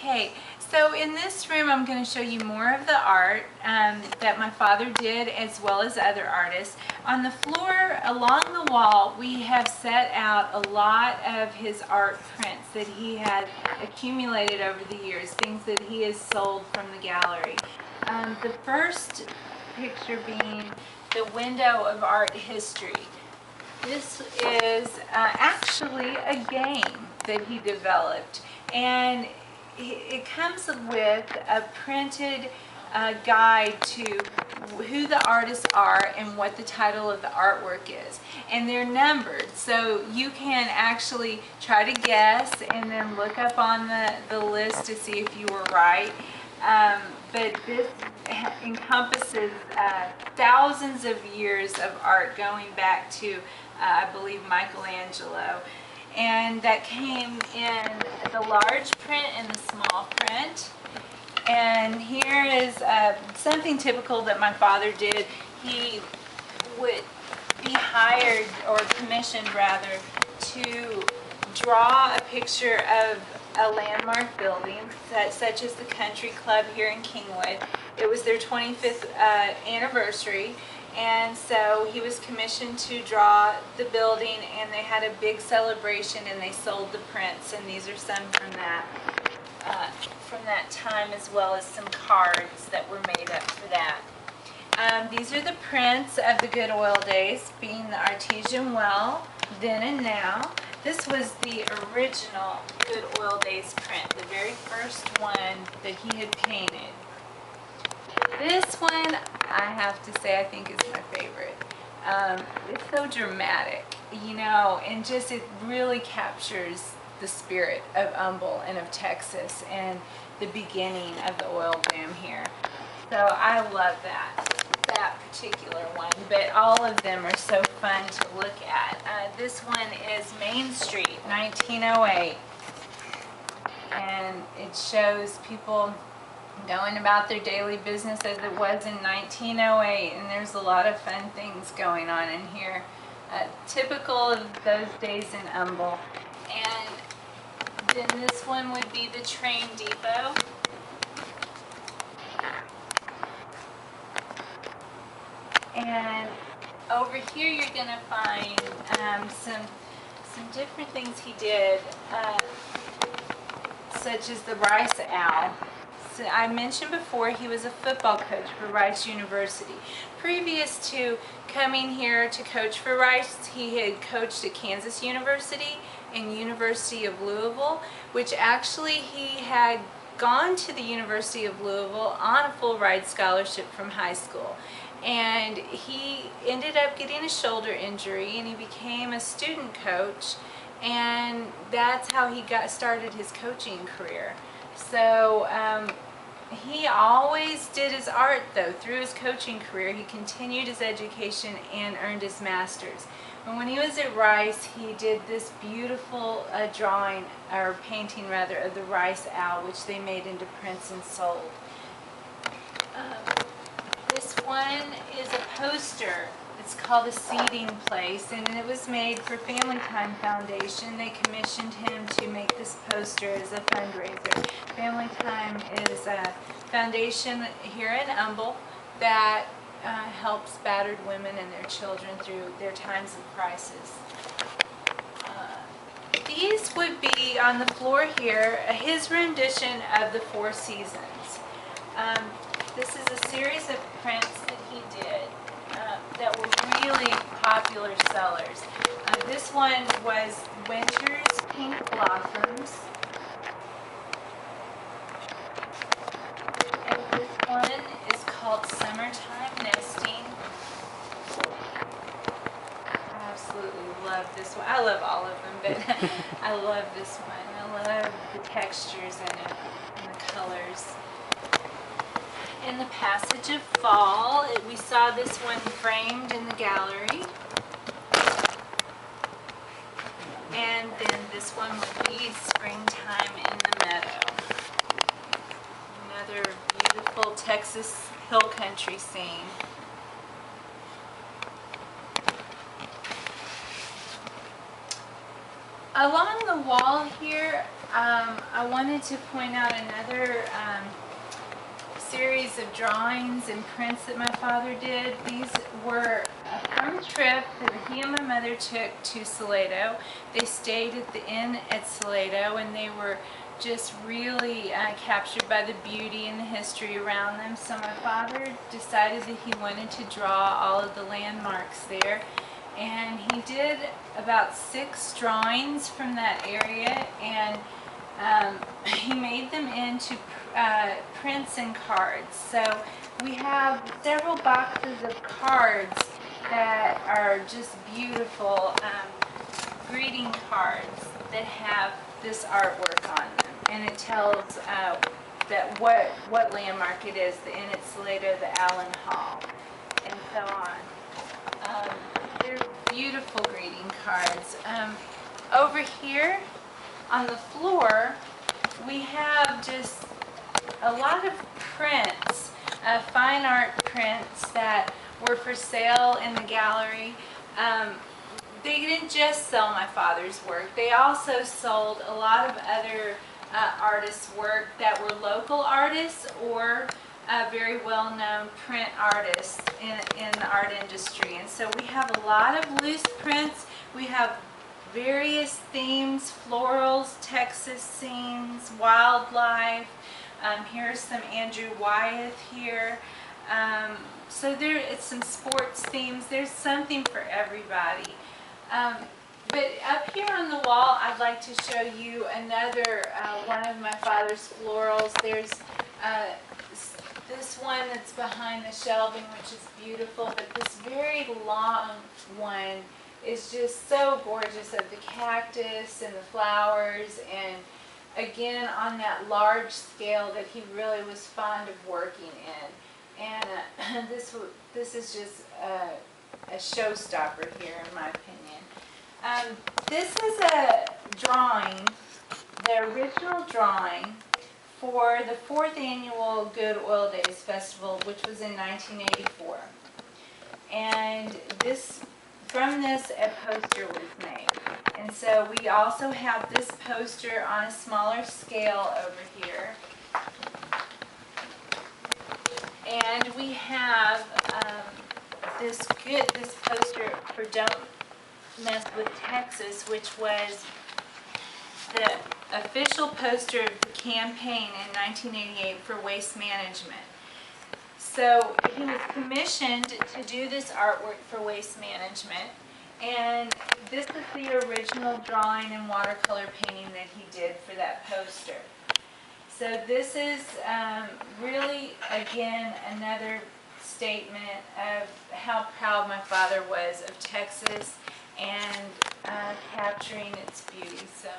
Okay, so in this room I'm going to show you more of the art that my father did, as well as other artists. On the floor along the wall we have set out a lot of his art prints that he had accumulated over the years, things that he has sold from the gallery. The first picture being the window of art history. This is actually a game that he developed, and it comes with a printed guide to who the artists are and what the title of the artwork is, and they're numbered, so you can actually try to guess and then look up on the list to see if you were right. But this encompasses thousands of years of art going back to I believe Michelangelo, and that came in the large print and the small print. And here is something typical that my father did. He would be hired, or commissioned rather, to draw a picture of a landmark building such as the Country Club here in Kingwood. It was their 25th anniversary, and so he was commissioned to draw the building, and they had a big celebration and they sold the prints, and these are some from that time, as well as some cards that were made up for that. These are the prints of the good oil days, being the artesian well, then and now. This was the original Good Oil Days print, the very first one that he had painted. This one, I have to say, I think is my favorite. It's so dramatic, you know, and just it really captures the spirit of Humble and of Texas and the beginning of the oil boom here. So I love that particular one, but all of them are so fun to look at. This one is Main Street, 1908, and it shows people going about their daily business as it was in 1908, and there's a lot of fun things going on in here, typical of those days in Humble. And then this one would be the train depot. And over here you're going to find some different things he did, such as the Rice Owl. So I mentioned before he was a football coach for Rice University. Previous to coming here to coach for Rice, he had coached at Kansas University and University of Louisville, which actually he had gone to the University of Louisville on a full ride scholarship from high school. And he ended up getting a shoulder injury, and he became a student coach, and that's how he got started his coaching career. So he always did his art, though. Through his coaching career, he continued his education and earned his master's. And when he was at Rice, he did this beautiful drawing, or painting rather, of the Rice Owl, which they made into prints and sold. This one is a poster. It's called A Seating Place, and it was made for Family Time Foundation. They commissioned him to make this poster as a fundraiser. Family Time is a foundation here in Humble that helps battered women and their children through their times of crisis. These would be on the floor here, his rendition of the Four Seasons. This is a series of prints that he did that were really popular sellers. This one was Winter's Pink Blossoms. And this one is called Summertime Nesting. I absolutely love this one. I love all of them, but I love this one. I love the textures in it and the colors. In the Passage of Fall, we saw this one framed in the gallery. And then this one would be Springtime in the Meadow. Another beautiful Texas hill country scene. Along the wall here I wanted to point out another series of drawings and prints that my father did. These were from a trip that he and my mother took to Salado. They stayed at the inn at Salado, and they were just really captured by the beauty and the history around them. So my father decided that he wanted to draw all of the landmarks there, and he did about 6 drawings from that area, and he made them into prints and cards. So we have several boxes of cards that are just beautiful greeting cards that have this artwork on them, and it tells that what landmark it is, the Inn at Salado, the Allen Hall, and so on. They're beautiful greeting cards. Over here on the floor, we have just a lot of prints, fine art prints that were for sale in the gallery. They didn't just sell my father's work. They also sold a lot of other artists' work that were local artists or very well-known print artists in the art industry. And so we have a lot of loose prints. We have various themes, florals, Texas scenes, wildlife. Here's some Andrew Wyeth here. So it's some sports themes. There's something for everybody. But up here on the wall, I'd like to show you another one of my father's florals. There's this one that's behind the shelving, which is beautiful, but this very long one is just so gorgeous, of the cactus and the flowers, and again on that large scale that he really was fond of working in. And this is just a showstopper here, in my opinion. This is a drawing, the original drawing for the 4th annual Good Oil Days Festival, which was in 1984. And from this, a poster was made. And so we also have this poster on a smaller scale over here. And we have this poster for Don't Mess with Texas, which was the official poster of the campaign in 1988 for waste management. So he was commissioned to do this artwork for waste management, and this is the original drawing and watercolor painting that he did for that poster. So this is really, again, another statement of how proud my father was of Texas and capturing its beauty. So.